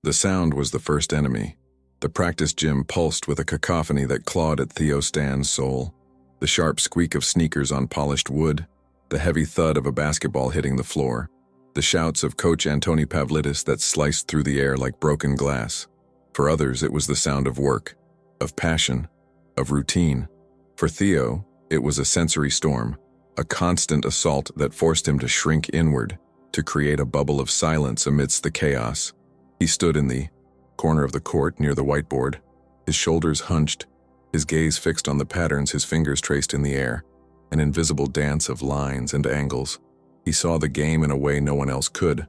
The sound was the first enemy. The practice gym pulsed with a cacophony that clawed at Theo Stan's soul. The sharp squeak of sneakers on polished wood, the heavy thud of a basketball hitting the floor, the shouts of Coach Antoni Pavlidis that sliced through the air like broken glass. For others, it was the sound of work, of passion, of routine. For Theo, it was a sensory storm, a constant assault that forced him to shrink inward, to create a bubble of silence amidst the chaos. He stood in the corner of the court near the whiteboard, his shoulders hunched, his gaze fixed on the patterns his fingers traced in the air, an invisible dance of lines and angles. He saw the game in a way no one else could,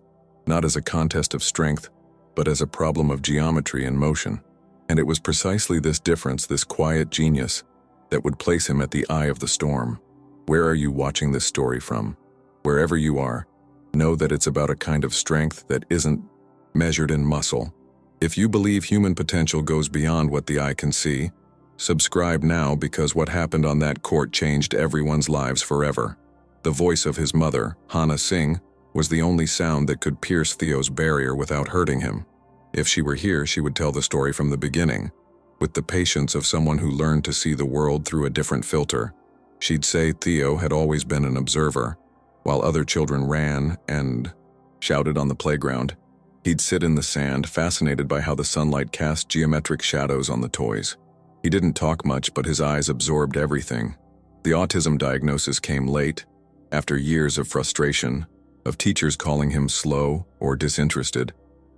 not as a contest of strength, but as a problem of geometry and motion. And it was precisely this difference, this quiet genius, that would place him at the eye of the storm. Where are you watching this story from? Wherever you are, know that it's about a kind of strength that isn't measured in muscle. If you believe human potential goes beyond what the eye can see, subscribe now, because what happened on that court changed everyone's lives forever. The voice of his mother, Hana Singh, was the only sound that could pierce Theo's barrier without hurting him. If she were here, she would tell the story from the beginning, with the patience of someone who learned to see the world through a different filter. She'd say Theo had always been an observer. While other children ran and shouted on the playground, he'd sit in the sand, fascinated by how the sunlight cast geometric shadows on the toys. He didn't talk much, but his eyes absorbed everything. The autism diagnosis came late, after years of frustration, of teachers calling him slow or disinterested,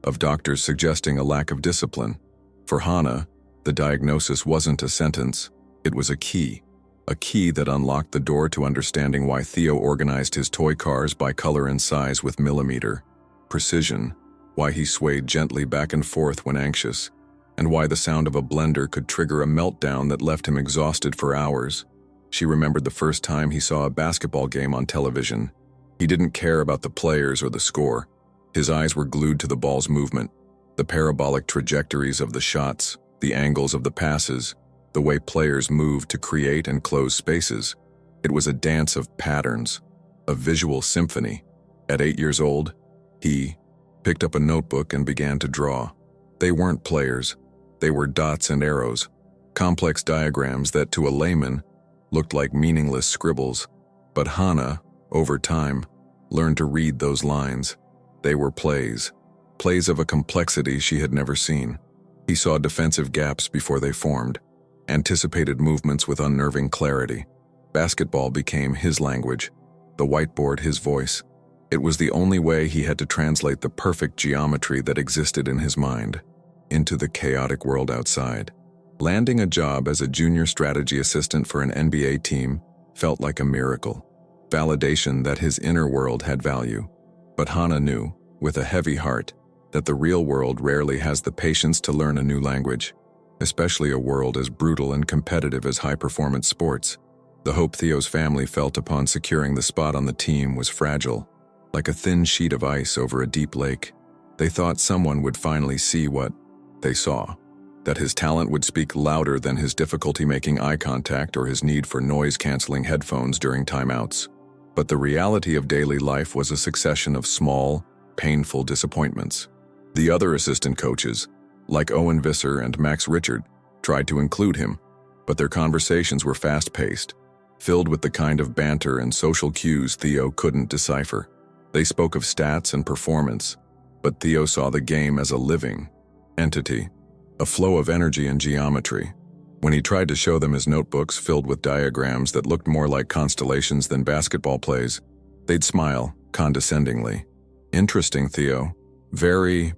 of doctors suggesting a lack of discipline. For Hana, the diagnosis wasn't a sentence, it was a key that unlocked the door to understanding why Theo organized his toy cars by color and size with millimeter precision, why he swayed gently back and forth when anxious, and why the sound of a blender could trigger a meltdown that left him exhausted for hours. She remembered the first time he saw a basketball game on television. He didn't care about the players or the score. His eyes were glued to the ball's movement, the parabolic trajectories of the shots, the angles of the passes, the way players moved to create and close spaces. It was a dance of patterns, a visual symphony. At 8 years old, he picked up a notebook and began to draw. They weren't players, they were dots and arrows, complex diagrams that to a layman looked like meaningless scribbles. But Hana, over time, learned to read those lines. They were plays of a complexity she had never seen. He saw defensive gaps before they formed, anticipated movements with unnerving clarity. Basketball became his language, the whiteboard his voice. It was the only way he had to translate the perfect geometry that existed in his mind into the chaotic world outside. Landing a job as a junior strategy assistant for an NBA team felt like a miracle, validation that his inner world had value. But Hana knew, with a heavy heart, that the real world rarely has the patience to learn a new language, especially a world as brutal and competitive as high-performance sports. The hope Theo's family felt upon securing the spot on the team was fragile, like a thin sheet of ice over a deep lake. They thought someone would finally see what they saw, that his talent would speak louder than his difficulty making eye contact or his need for noise-canceling headphones during timeouts. But the reality of daily life was a succession of small, painful disappointments. The other assistant coaches, like Owen Visser and Max Richard, tried to include him, but their conversations were fast-paced, filled with the kind of banter and social cues Theo couldn't decipher. They spoke of stats and performance, but Theo saw the game as a living entity, a flow of energy and geometry. When he tried to show them his notebooks filled with diagrams that looked more like constellations than basketball plays, they'd smile condescendingly. "Interesting, Theo. Very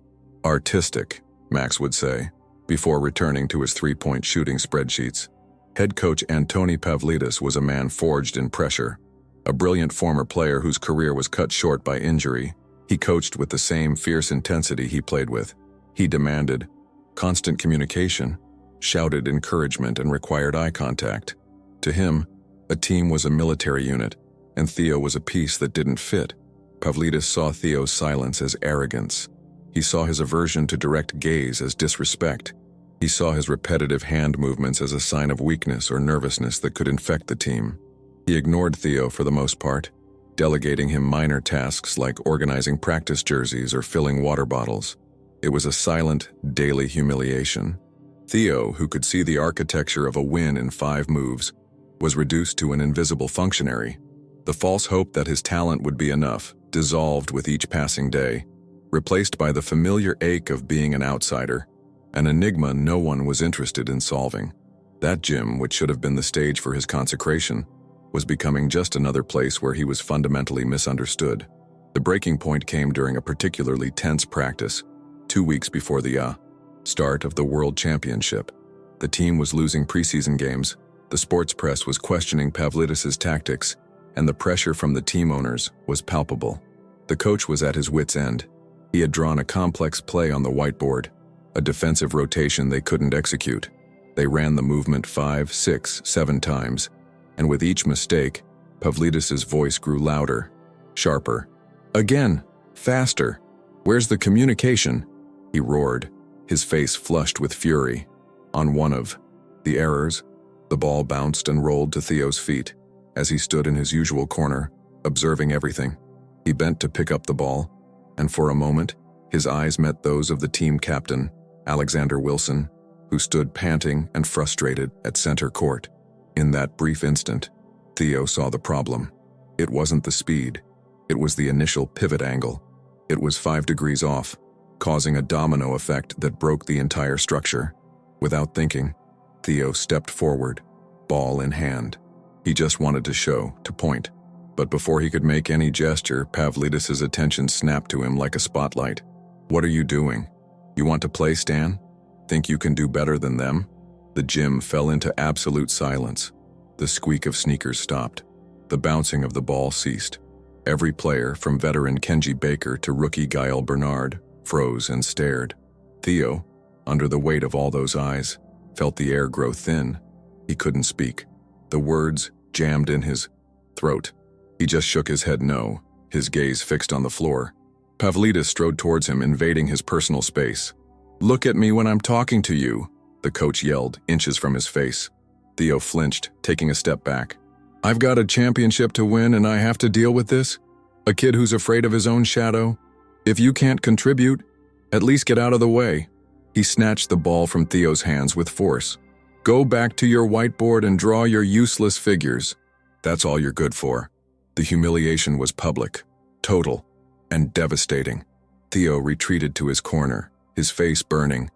artistic," Max would say, before returning to his three-point shooting spreadsheets. Head coach Antoni Pavlidis was a man forged in pressure, a brilliant former player whose career was cut short by injury. He coached with the same fierce intensity he played with. He demanded constant communication, shouted encouragement, and required eye contact. To him, a team was a military unit, and Theo was a piece that didn't fit. Pavlidis saw Theo's silence as arrogance. He saw his aversion to direct gaze as disrespect. He saw his repetitive hand movements as a sign of weakness or nervousness that could infect the team. He ignored Theo for the most part, delegating him minor tasks like organizing practice jerseys or filling water bottles. It was a silent, daily humiliation. Theo, who could see the architecture of a win in 5 moves, was reduced to an invisible functionary. The false hope that his talent would be enough dissolved with each passing day, replaced by the familiar ache of being an outsider, an enigma no one was interested in solving. That gym, which should have been the stage for his consecration, was becoming just another place where he was fundamentally misunderstood. The breaking point came during a particularly tense practice, 2 weeks before the start of the World Championship. The team was losing preseason games, the sports press was questioning Pavlidis's tactics, and the pressure from the team owners was palpable. The coach was at his wit's end. He had drawn a complex play on the whiteboard, a defensive rotation they couldn't execute. They ran the movement 5, 6, 7 times, and with each mistake, Pavlidis's voice grew louder, sharper. "Again! Faster! Where's the communication?" he roared, his face flushed with fury. On one of the errors, the ball bounced and rolled to Theo's feet. As he stood in his usual corner, observing everything, he bent to pick up the ball, and for a moment, his eyes met those of the team captain, Alexander Wilson, who stood panting and frustrated at center court. In that brief instant, Theo saw the problem. It wasn't the speed. It was the initial pivot angle. It was 5 degrees off, causing a domino effect that broke the entire structure. Without thinking, Theo stepped forward, ball in hand. He just wanted to show, to point. But before he could make any gesture, Pavlidis's attention snapped to him like a spotlight. "What are you doing? You want to play, Stan? Think you can do better than them?" The gym fell into absolute silence. The squeak of sneakers stopped. The bouncing of the ball ceased. Every player, from veteran Kenji Baker to rookie Gael Bernard, froze and stared. Theo, under the weight of all those eyes, felt the air grow thin. He couldn't speak. The words jammed in his throat. He just shook his head no, his gaze fixed on the floor. Pavlidis strode towards him, invading his personal space. "Look at me when I'm talking to you," the coach yelled, inches from his face. Theo flinched, taking a step back. "I've got a championship to win and I have to deal with this? A kid who's afraid of his own shadow? If you can't contribute, at least get out of the way." He snatched the ball from Theo's hands with force. "Go back to your whiteboard and draw your useless figures. That's all you're good for." The humiliation was public, total, and devastating. Theo retreated to his corner, his face burning,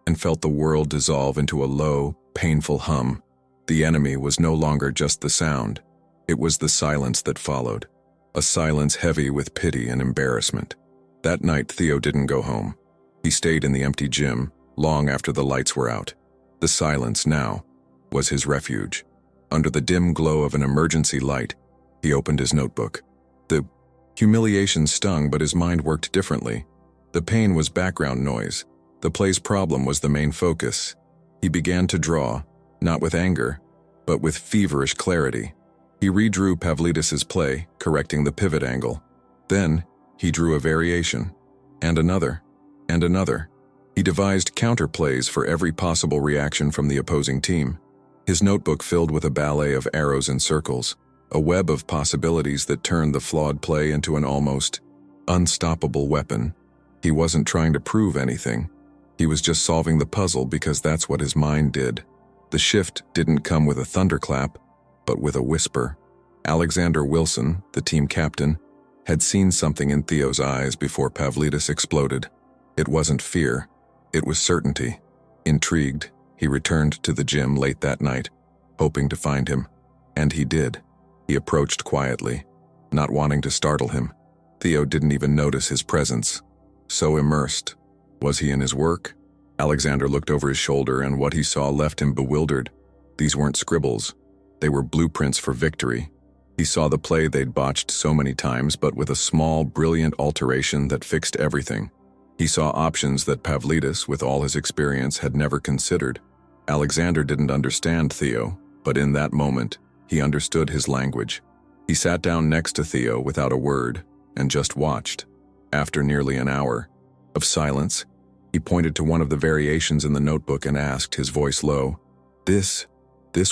and felt the world dissolve into a low, painful hum. The enemy was no longer just the sound. It was the silence that followed, a silence heavy with pity and embarrassment. That night, Theo didn't go home. He stayed in the empty gym, long after the lights were out. The silence, now, was his refuge. Under the dim glow of an emergency light, he opened his notebook. The humiliation stung, but his mind worked differently. The pain was background noise. The play's problem was the main focus. He began to draw, not with anger, but with feverish clarity. He redrew Pavlidis's play, correcting the pivot angle. Then, he drew a variation, and another, and another. He devised counterplays for every possible reaction from the opposing team. His notebook filled with a ballet of arrows and circles, a web of possibilities that turned the flawed play into an almost unstoppable weapon. He wasn't trying to prove anything. He was just solving the puzzle because that's what his mind did. The shift didn't come with a thunderclap, but with a whisper. Alexander Wilson, the team captain, had seen something in Theo's eyes before Pavlidis exploded. It wasn't fear, it was certainty. Intrigued, he returned to the gym late that night, hoping to find him. And he did. He approached quietly, not wanting to startle him. Theo didn't even notice his presence. So immersed. Was he in his work? Alexander looked over his shoulder, and what he saw left him bewildered. These weren't scribbles. They were blueprints for victory. He saw the play they'd botched so many times, but with a small, brilliant alteration that fixed everything. He saw options that Pavlidis, with all his experience, had never considered. Alexander didn't understand Theo, but in that moment, he understood his language. He sat down next to Theo without a word and just watched. After nearly an hour of silence, he pointed to one of the variations in the notebook and asked, his voice low, This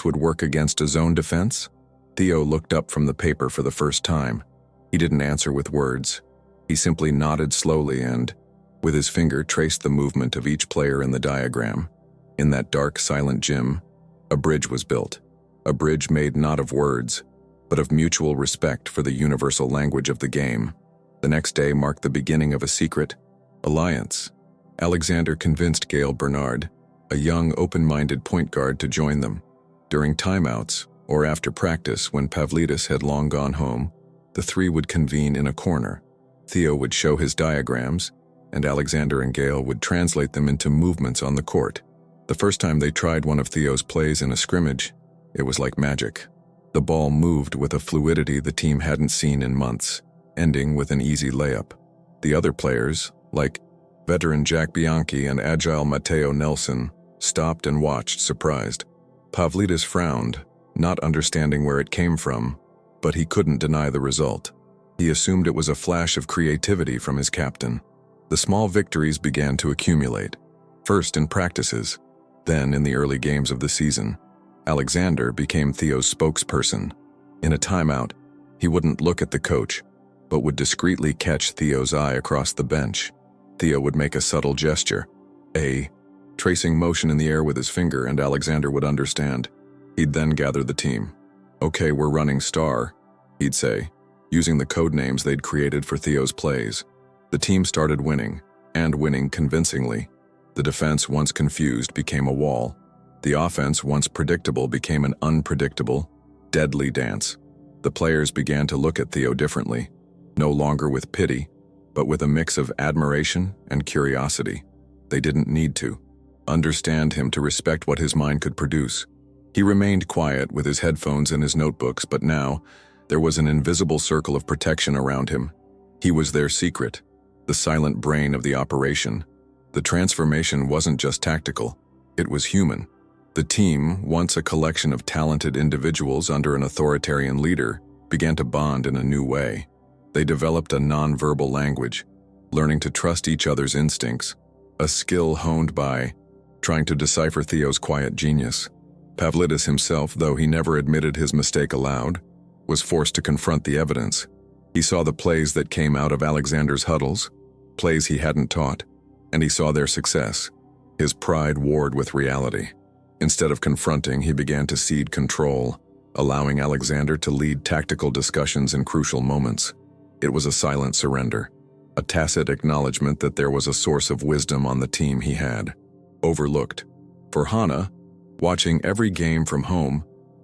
would work against a zone defense?" Theo looked up from the paper for the first time. He didn't answer with words. He simply nodded slowly and, With his finger traced the movement of each player in the diagram. In that dark, silent gym, a bridge was built. A bridge made not of words, but of mutual respect for the universal language of the game. The next day marked the beginning of a secret alliance. Alexander convinced Gail Bernard, a young, open-minded point guard, to join them. During timeouts, or after practice when Pavlidis had long gone home, the three would convene in a corner. Theo would show his diagrams, and Alexander and Gail would translate them into movements on the court. The first time they tried one of Theo's plays in a scrimmage, it was like magic. The ball moved with a fluidity the team hadn't seen in months, ending with an easy layup. The other players, like veteran Jack Bianchi and agile Matteo Nelson, stopped and watched, surprised. Pavlidis frowned, not understanding where it came from, but he couldn't deny the result. He assumed it was a flash of creativity from his captain. The small victories began to accumulate, first in practices, then in the early games of the season. Alexander became Theo's spokesperson. In a timeout, he wouldn't look at the coach, but would discreetly catch Theo's eye across the bench. Theo would make a subtle gesture, a tracing motion in the air with his finger, and Alexander would understand. He'd then gather the team. "Okay, we're running star," he'd say, using the code names they'd created for Theo's plays. The team started winning, and winning convincingly. The defense, once confused, became a wall. The offense, once predictable, became an unpredictable, deadly dance. The players began to look at Theo differently, no longer with pity, but with a mix of admiration and curiosity. They didn't need to understand him to respect what his mind could produce. He remained quiet with his headphones and his notebooks, but now there was an invisible circle of protection around him. He was their secret, the silent brain of the operation. The transformation wasn't just tactical, it was human. The team, once a collection of talented individuals under an authoritarian leader, began to bond in a new way. They developed a nonverbal language, learning to trust each other's instincts, a skill honed by trying to decipher Theo's quiet genius. Pavlidis himself, though he never admitted his mistake aloud, was forced to confront the evidence. He saw the plays that came out of Alexander's huddles, plays he hadn't taught, and he saw their success. His pride warred with reality. Instead of confronting, he began to cede control, allowing Alexander to lead tactical discussions in crucial moments. It was a silent surrender, a tacit acknowledgement that there was a source of wisdom on the team he had overlooked. For Hannah, watching every game from home,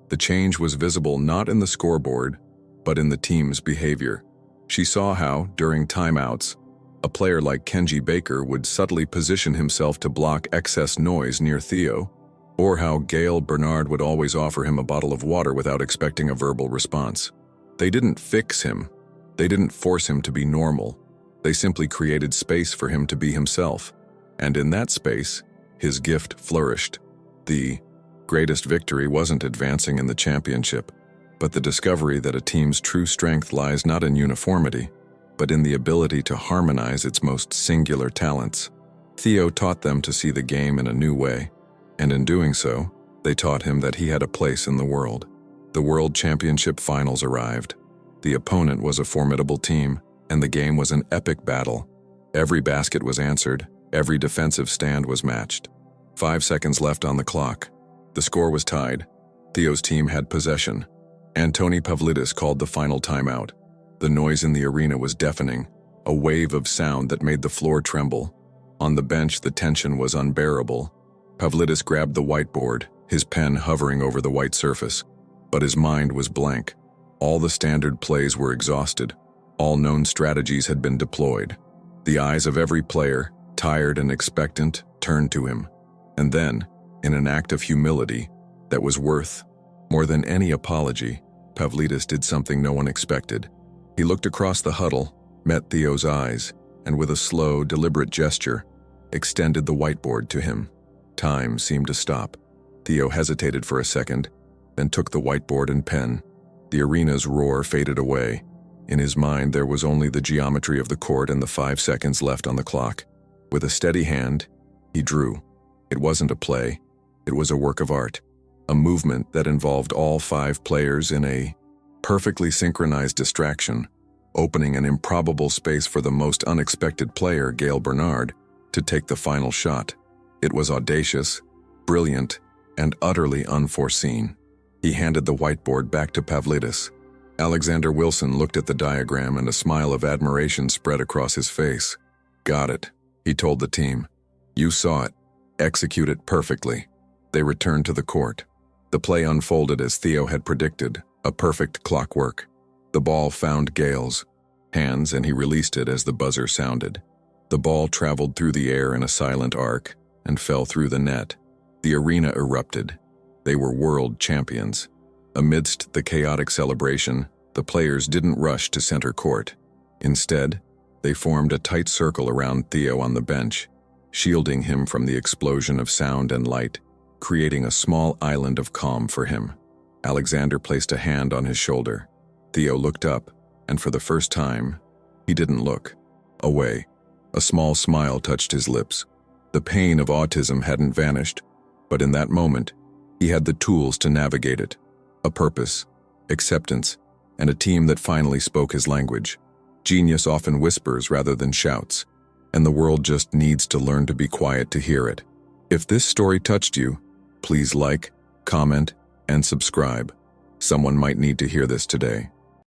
the change was visible not in the scoreboard, but in the team's behavior. She saw how, during timeouts, a player like Kenji Baker would subtly position himself to block excess noise near Theo, or how Gail Bernard would always offer him a bottle of water without expecting a verbal response. They didn't fix him. They didn't force him to be normal. They simply created space for him to be himself. And in that space, his gift flourished. The greatest victory wasn't advancing in the championship, but the discovery that a team's true strength lies not in uniformity, but in the ability to harmonize its most singular talents. Theo taught them to see the game in a new way, and in doing so, they taught him that he had a place in the world. The World Championship Finals arrived. The opponent was a formidable team, and the game was an epic battle. Every basket was answered, every defensive stand was matched. 5 seconds left on the clock. The score was tied. Theo's team had possession. Antoni Pavlidis called the final timeout. The noise in the arena was deafening, a wave of sound that made the floor tremble. On the bench, the tension was unbearable. Pavlidis grabbed the whiteboard, his pen hovering over the white surface, but his mind was blank. All the standard plays were exhausted. All known strategies had been deployed. The eyes of every player, tired and expectant, turned to him. And then, in an act of humility that was worth more than any apology, Pavlidis did something no one expected. He looked across the huddle, met Theo's eyes, and with a slow, deliberate gesture, extended the whiteboard to him. Time seemed to stop. Theo hesitated for a second, then took the whiteboard and pen. The arena's roar faded away. In his mind, there was only the geometry of the court and the 5 seconds left on the clock. With a steady hand, he drew. It wasn't a play. It was a work of art, a movement that involved all 5 players in a perfectly synchronized distraction, opening an improbable space for the most unexpected player, Gail Bernard, to take the final shot. It was audacious, brilliant, and utterly unforeseen. He handed the whiteboard back to Pavlidis. Alexander Wilson looked at the diagram and a smile of admiration spread across his face. "Got it," he told the team. "You saw it. Execute it perfectly." They returned to the court. The play unfolded as Theo had predicted, a perfect clockwork. The ball found Gail's hands and he released it as the buzzer sounded. The ball traveled through the air in a silent arc and fell through the net. The arena erupted. They were world champions. Amidst the chaotic celebration, the players didn't rush to center court. Instead, they formed a tight circle around Theo on the bench, shielding him from the explosion of sound and light, creating a small island of calm for him. Alexander placed a hand on his shoulder. Theo looked up, and for the first time, he didn't look away. A small smile touched his lips. The pain of autism hadn't vanished, but in that moment, he had the tools to navigate it. A purpose, acceptance, and a team that finally spoke his language. Genius often whispers rather than shouts, and the world just needs to learn to be quiet to hear it. If this story touched you, please like, comment, and subscribe. Someone might need to hear this today.